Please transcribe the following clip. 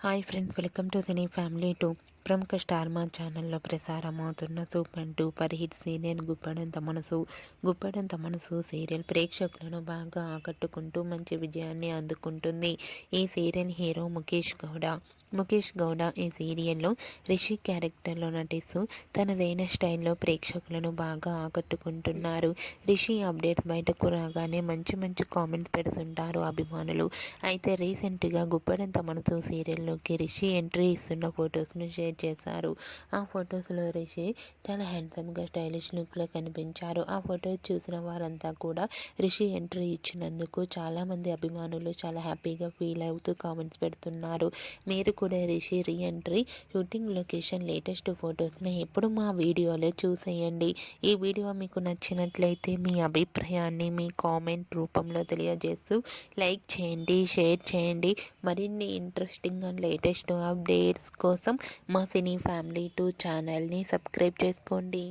Hi friends, welcome to cine family 2. ప్రముఖ star Maa ఛానల్లో ప్రసారమవుతున్న super duper hit serial Guppedantha Manasu serial ప్రేక్షకులను బాగా ఆకట్టుకుంటూ మంచి విజయాన్ని అందుకుంటుంది. ఈ సీరియల్ హీరో ముఖేష్ గౌడ ఈ సీరియల్లో రిషి క్యారెక్టర్లో నటిస్తూ తనదైన స్టైల్లో ప్రేక్షకులను బాగా ఆకట్టుకుంటున్నారు. రిషి అప్డేట్స్ బయటకు రాగానే మంచి కామెంట్స్ పెడుతుంటారు అభిమానులు. అయితే రీసెంట్గా గుప్పెడంత మనసు సీరియల్లోకి రిషి ఎంట్రీ ఇస్తున్న ఫొటోస్ను షేర్ చేశారు. ఆ ఫొటోస్లో రిషి చాలా హ్యాండ్సమ్గా స్టైలిష్ లుక్లో కనిపించారు. ఆ ఫొటోస్ చూసిన వారంతా కూడా రిషి ఎంట్రీ ఇచ్చినందుకు చాలామంది అభిమానులు చాలా హ్యాపీగా ఫీల్ అవుతూ కామెంట్స్ పెడుతున్నారు. మీరు కూడా Rishi re entry shooting location latest ఫొటోస్ని ఎప్పుడు మా వీడియోలో చూసేయండి. ఈ వీడియో మీకు నచ్చినట్లయితే మీ అభిప్రాయాన్ని మీ కామెంట్ రూపంలో తెలియజేస్తూ లైక్ చేయండి, షేర్ చేయండి. మరిన్ని ఇంట్రెస్టింగ్ అండ్ లేటెస్ట్ అప్డేట్స్ కోసం మా సినీ ఫ్యామిలీ 2 ఛానల్ని సబ్స్క్రైబ్ చేసుకోండి.